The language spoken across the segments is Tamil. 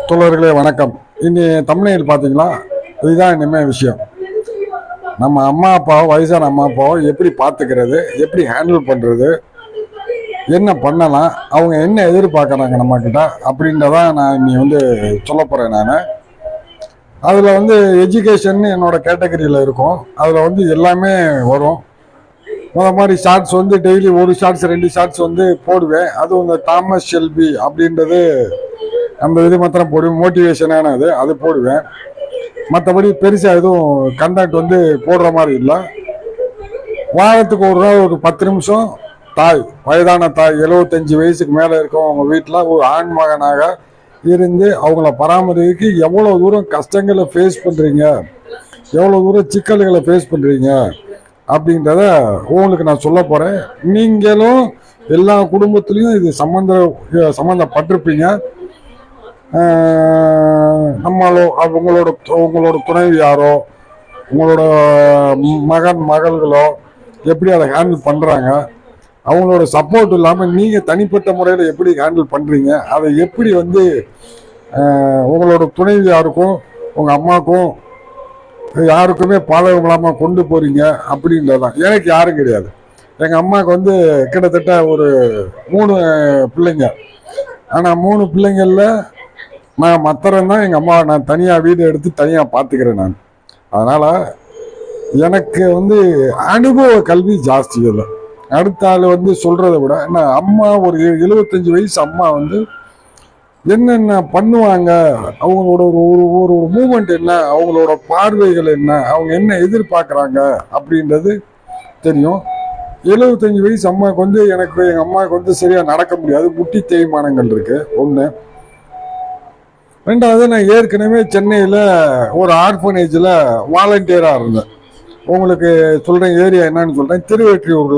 தோழர்களே வணக்கம். இனி தமிழ்நாட்டில் பார்த்தீங்களா, இதுதான் இனிமேல் விஷயம். நம்ம அம்மா அப்பாவோ, வயசான அம்மா அப்பாவோ எப்படி பார்த்துக்கிறது, எப்படி ஹேண்டில் பண்ணுறது, என்ன பண்ணலாம், அவங்க என்ன எதிர்பார்க்குறாங்க நம்மக்கிட்ட அப்படின்றதான் நான் இன்னி சொல்ல போகிறேன். நான் அதில் எஜுகேஷன் என்னோட கேட்டகரியில் இருக்கும். அதில் எல்லாமே வரும். மாதிரி ஷார்ட்ஸ் டெய்லி ஒரு ஷார்ட்ஸ் 2 ஷார்ட்ஸ் போடுவேன். அதுவும் இந்த தாமஸ் ஷெல்பி அப்படின்றது அந்த இது மாத்திரம் போடுவேன், மோட்டிவேஷனானது அது போடுவேன். மற்றபடி பெருசாக எதுவும் கண்டென்ட் போடுற மாதிரி இல்லை. வாரத்துக்கு ஒரு நாள் ஒரு 10 நிமிஷம் வயதான தாய் 75 வயசுக்கு மேலே இருக்கும் அவங்க வீட்டில் ஒரு ஆண் மகனாக இருந்து அவங்கள பராமரிக்கு எவ்வளோ தூரம் கஷ்டங்களை ஃபேஸ் பண்ணுறீங்க, எவ்வளோ தூரம் சிக்கல்களை ஃபேஸ் பண்ணுறீங்க அப்படின்றத உங்களுக்கு நான் சொல்ல போகிறேன். நீங்களும் எல்லா குடும்பத்துலேயும் இது சம்மந்தப்பட்டிருப்பீங்க. உங்களோட துணைவியாரோ உங்களோட மகள்களோ எப்படி அதை ஹேண்டில் பண்ணுறாங்க, அவங்களோட சப்போர்ட் இல்லாமல் நீங்கள் தனிப்பட்ட முறையில் எப்படி ஹேண்டில் பண்ணுறீங்க, அதை எப்படி உங்களோட துணைவியாருக்கும் உங்கள் அம்மாவுக்கும் யாருக்குமே பாதகம் இல்லாமல் கொண்டு போகிறீங்க அப்படின்றதான். எனக்கு யாரும் கிடையாது. எங்கள் அம்மாவுக்கு கிட்டத்தட்ட ஒரு 3 பிள்ளைங்க. ஆனால் 3 பிள்ளைங்களில் நான் மற்றவன் தான் எங்கள் அம்மாவை நான் தனியாக வீடு எடுத்து தனியாக பார்த்துக்கிறேன் நான். அதனால் எனக்கு அனுபவ கல்வி ஜாஸ்தி இல்லை. அடுத்த ஆள் சொல்கிறத விட என்ன, அம்மா ஒரு 75 வயசு அம்மா என்னென்ன பண்ணுவாங்க, அவங்களோட ஒரு மூமெண்ட் என்ன, அவங்களோட பார்வைகள் என்ன, அவங்க என்ன எதிர்பார்க்குறாங்க அப்படின்றது தெரியும். 75 வயசு அம்மாவுக்கு எனக்கு எங்கள் அம்மாவுக்கு சரியாக நடக்க முடியாது, முட்டி தேய்மானங்கள் இருக்குது ஒன்று. ரெண்டாவது, நான் ஏற்கனவே சென்னையில் ஒரு ஆர்ஃபனேஜில் வாலண்டியராக இருந்தேன். உங்களுக்கு சொல்கிறேன், ஏரியா என்னன்னு சொல்கிறேன். திருவெற்றியூர்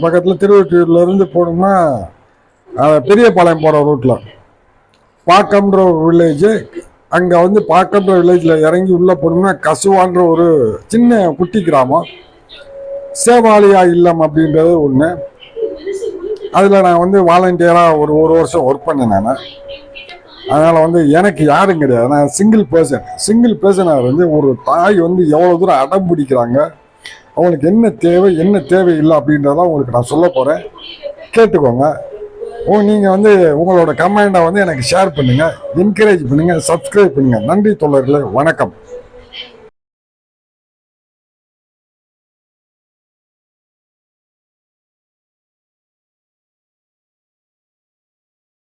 பக்கத்தில், திருவெற்றியூர்லேருந்து போனோம்னா பெரியபாளையம் போகிற ரூட்டில் பாக்கம்ன்ற ஒரு வில்லேஜு. அங்கே பாக்கம்ன்ற வில்லேஜில் இறங்கி உள்ளே போனோம்னா கசுவான்ற ஒரு சின்ன குட்டி கிராமம், சேவாலியா இல்லம் அப்படின்றது ஒன்று. அதில் நான் வாலண்டியராக ஒரு வருஷம் ஒர்க் பண்ணேன் நான். அதனால் எனக்கு யாரும் கிடையாது. நான் சிங்கிள் பர்சனாக ஒரு தாய் எவ்வளோ தூரம் அடம் பிடிக்கிறாங்க, அவங்களுக்கு என்ன தேவை என்ன தேவையில்லை அப்படின்றதான் உங்களுக்கு நான் சொல்ல போகிறேன். கேட்டுக்கோங்க. நீங்கள் உங்களோட கமெண்டை எனக்கு ஷேர் பண்ணுங்கள், என்கரேஜ் பண்ணுங்கள், சப்ஸ்கிரைப் பண்ணுங்கள். நன்றி தோழர்களே, வணக்கம்.